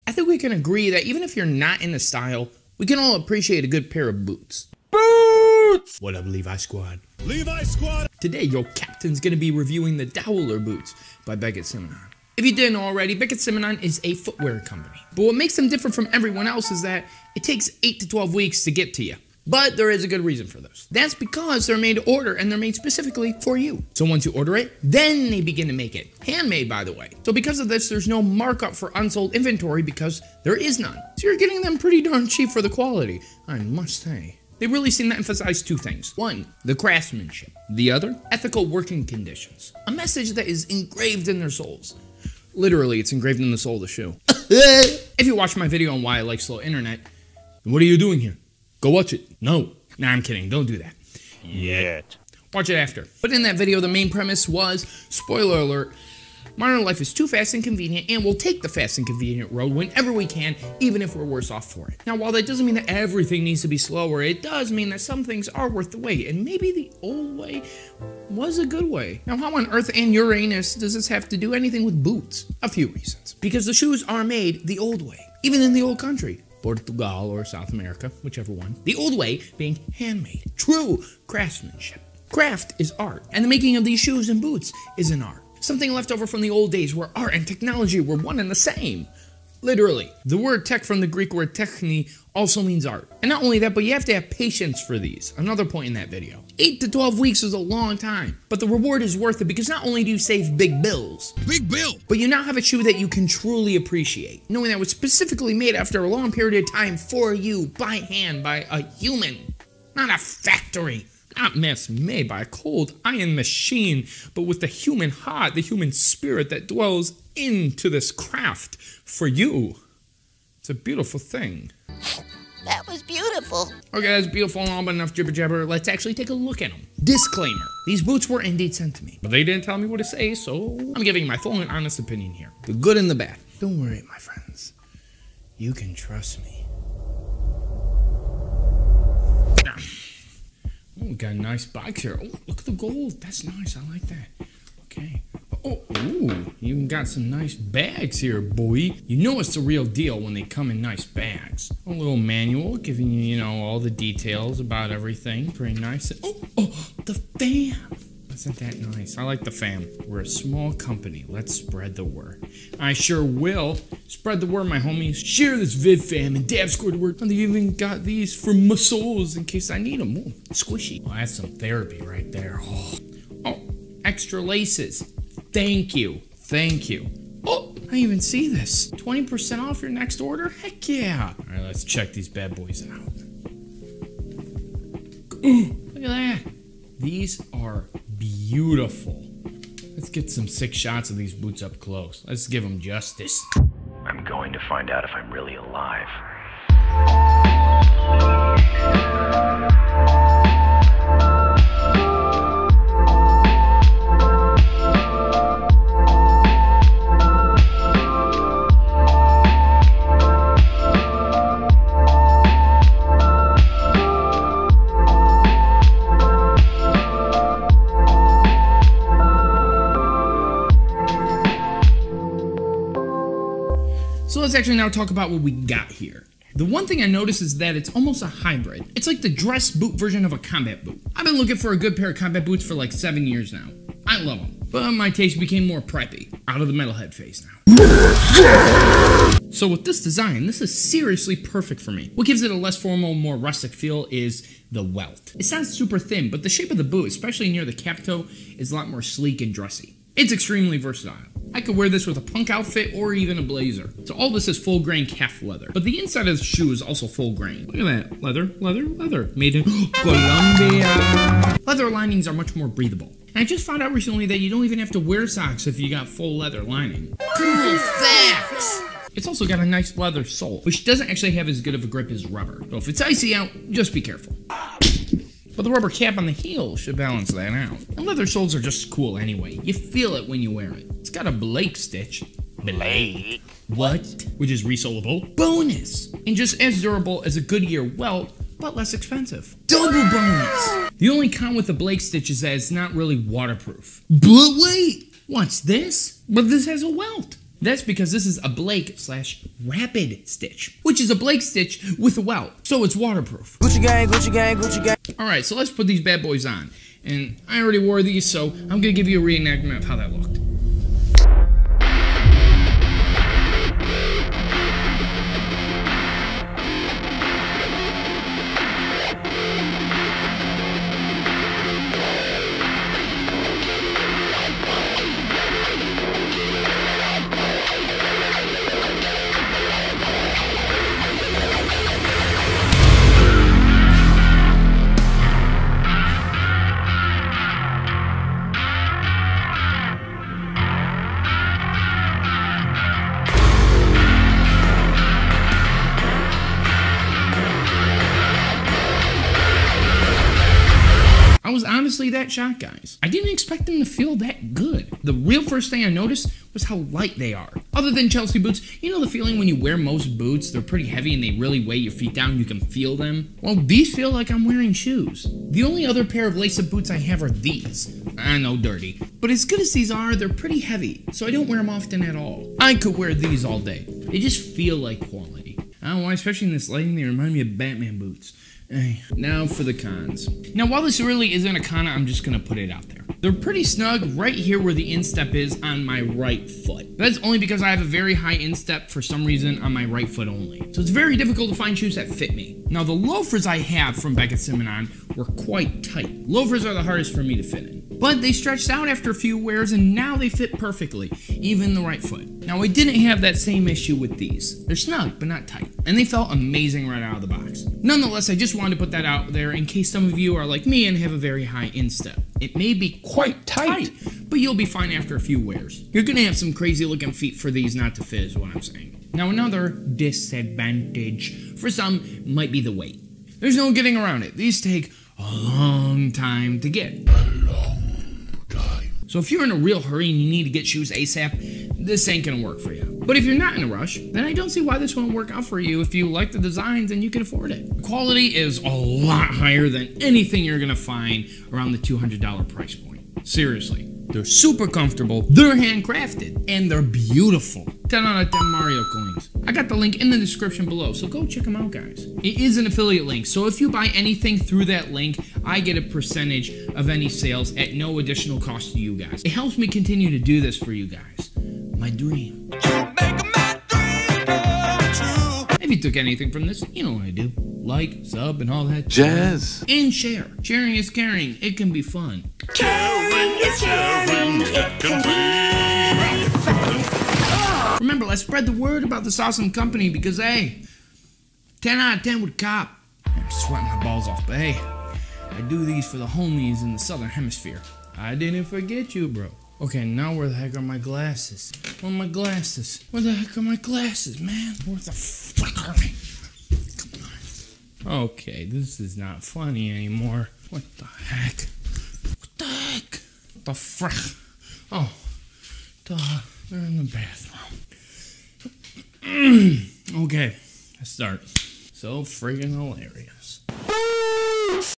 I think we can agree that even if you're not into style, we can all appreciate a good pair of boots. Boots! What up, Levi Squad? Levi Squad! Today, your captain's gonna be reviewing the Dowler boots by Beckett Simonon. If you didn't already, Beckett Simonon is a footwear company. But what makes them different from everyone else is that it takes 8 to 12 weeks to get to you. But there is a good reason for this. That's because they're made to order and they're made specifically for you. So once you order it, then they begin to make it. Handmade, by the way. So because of this, there's no markup for unsold inventory because there is none. So you're getting them pretty darn cheap for the quality, I must say. They really seem to emphasize two things. One, the craftsmanship. The other, ethical working conditions. A message that is engraved in their souls. Literally, it's engraved in the sole of the shoe. If you watch my video on why I like slow internet, what are you doing here? Go watch it. No. Nah, I'm kidding. Don't do that. Yet. Watch it after. But in that video, the main premise was, spoiler alert, modern life is too fast and convenient, and we'll take the fast and convenient road whenever we can, even if we're worse off for it. Now, while that doesn't mean that everything needs to be slower, it does mean that some things are worth the wait, and maybe the old way was a good way. Now, how on earth and Uranus does this have to do anything with boots? A few reasons. Because the shoes are made the old way, even in the old country. Portugal or South America, whichever one. The old way being handmade. True craftsmanship. Craft is art, and the making of these shoes and boots is an art. Something left over from the old days where art and technology were one and the same. Literally. The word tech from the Greek word techni also means art. And not only that, but you have to have patience for these. Another point in that video. 8 to 12 weeks is a long time. But the reward is worth it because not only do you save big bills. Big bill! But you now have a shoe that you can truly appreciate. Knowing that it was specifically made after a long period of time for you, by hand, by a human. Not a factory. Not made by a cold iron machine, but with the human heart, the human spirit that dwells into this craft for you. It's a beautiful thing. That was beautiful. Okay, that's beautiful and all, but enough jibber jabber. Let's actually take a look at them. Disclaimer. These boots were indeed sent to me, but they didn't tell me what to say, so I'm giving my full and honest opinion here. The good and the bad. Don't worry, my friends. You can trust me. Oh, we got a nice box here. Oh, look at the gold. That's nice. I like that. Okay. Oh, ooh, you even got some nice bags here, boy. You know it's the real deal when they come in nice bags. A little manual giving you, all the details about everything. Pretty nice. Oh, the fam. Isn't that nice? I like the fam. We're a small company. Let's spread the word. I sure will. Spread the word, my homies. Share this vid, fam, and dab squared the word. And they even got these for my souls in case I need them. Ooh, squishy. Oh, that's some therapy right there. Oh, extra laces. Thank you. Thank you. Oh, I even see this. 20% off your next order? Heck yeah. All right, let's check these bad boys out. Ooh, look at that. These are beautiful. Let's get some sick shots of these boots up close. Let's give them justice. I'm going to find out if I'm really alive. So let's actually now talk about what we got here. The one thing I noticed is that it's almost a hybrid. It's like the dress boot version of a combat boot. I've been looking for a good pair of combat boots for like 7 years now. I love them. But my taste became more preppy. Out of the metalhead phase now. So with this design, this is seriously perfect for me. What gives it a less formal, more rustic feel is the welt. It sounds super thin, but the shape of the boot, especially near the cap toe, is a lot more sleek and dressy. It's extremely versatile. I could wear this with a punk outfit or even a blazer. So all this is full grain calf leather. But the inside of the shoe is also full grain. Look at that. Leather, leather, leather. Made in Colombia. Leather linings are much more breathable. And I just found out recently that you don't even have to wear socks if you got full leather lining. Cool facts! It's also got a nice leather sole, which doesn't actually have as good of a grip as rubber. So if it's icy out, just be careful. But the rubber cap on the heel should balance that out. And leather soles are just cool anyway. You feel it when you wear it. It's got a Blake stitch. Blake? What? Which is resolable. Bonus! And just as durable as a Goodyear welt, but less expensive. Double bonus! The only con with the Blake stitch is that it's not really waterproof. But wait! What's this? But this has a welt. That's because this is a Blake/Rapid stitch, which is a Blake stitch with a welt, so it's waterproof. Gucci gang, Gucci gang, Gucci gang. Alright, so let's put these bad boys on. And I already wore these, so I'm gonna give you a reenactment of how that looked. I was honestly that shocked, guys. I didn't expect them to feel that good. The real first thing I noticed was how light they are. Other than Chelsea boots, you know the feeling when you wear most boots, they're pretty heavy and they really weigh your feet down, you can feel them? Well, these feel like I'm wearing shoes. The only other pair of lace-up boots I have are these. I know, dirty. But as good as these are, they're pretty heavy, so I don't wear them often at all. I could wear these all day. They just feel like quality. I don't know why, especially in this lighting, they remind me of Batman boots. Now for the cons. Now while this really isn't a con, I'm just gonna put it out there. They're pretty snug right here where the instep is on my right foot. That's only because I have a very high instep for some reason on my right foot only. So it's very difficult to find shoes that fit me. Now the loafers I have from Beckett Simonon were quite tight. Loafers are the hardest for me to fit in. But they stretched out after a few wears and now they fit perfectly, even the right foot. Now I didn't have that same issue with these. They're snug, but not tight. And they felt amazing right out of the box. Nonetheless, I just wanted to put that out there in case some of you are like me and have a very high instep. It may be quite tight, but you'll be fine after a few wears. You're gonna have some crazy looking feet for these not to fit is what I'm saying. Now another disadvantage for some might be the weight. There's no getting around it. These take a long time to get. So if you're in a real hurry and you need to get shoes ASAP, this ain't gonna work for you. But if you're not in a rush, then I don't see why this won't work out for you if you like the designs and you can afford it. The quality is a lot higher than anything you're gonna find around the $200 price point. Seriously. They're super comfortable, they're handcrafted, and they're beautiful. 10 out of 10 Mario coins. I got the link in the description below, so go check them out, guys. It is an affiliate link, so if you buy anything through that link, I get a percentage of any sales at no additional cost to you guys. It helps me continue to do this for you guys. My dream. If you took anything from this, you know what I do. Like, sub, and all that Jazz. And share. Sharing is caring. It can be fun. Caring is sharing. It can be. Remember, let's spread the word about this awesome company because, hey, 10 out of 10 would cop. I'm sweating my balls off, but hey, I do these for the homies in the southern hemisphere. I didn't forget you, bro. Okay, now where the heck are my glasses? Where are my glasses? Where the heck are my glasses, man? Where the fuck are they? Come on. Okay, this is not funny anymore. What the heck? What the heck? What the frick? Oh, duh. They're in the bathroom. Okay, let's start. So friggin' hilarious.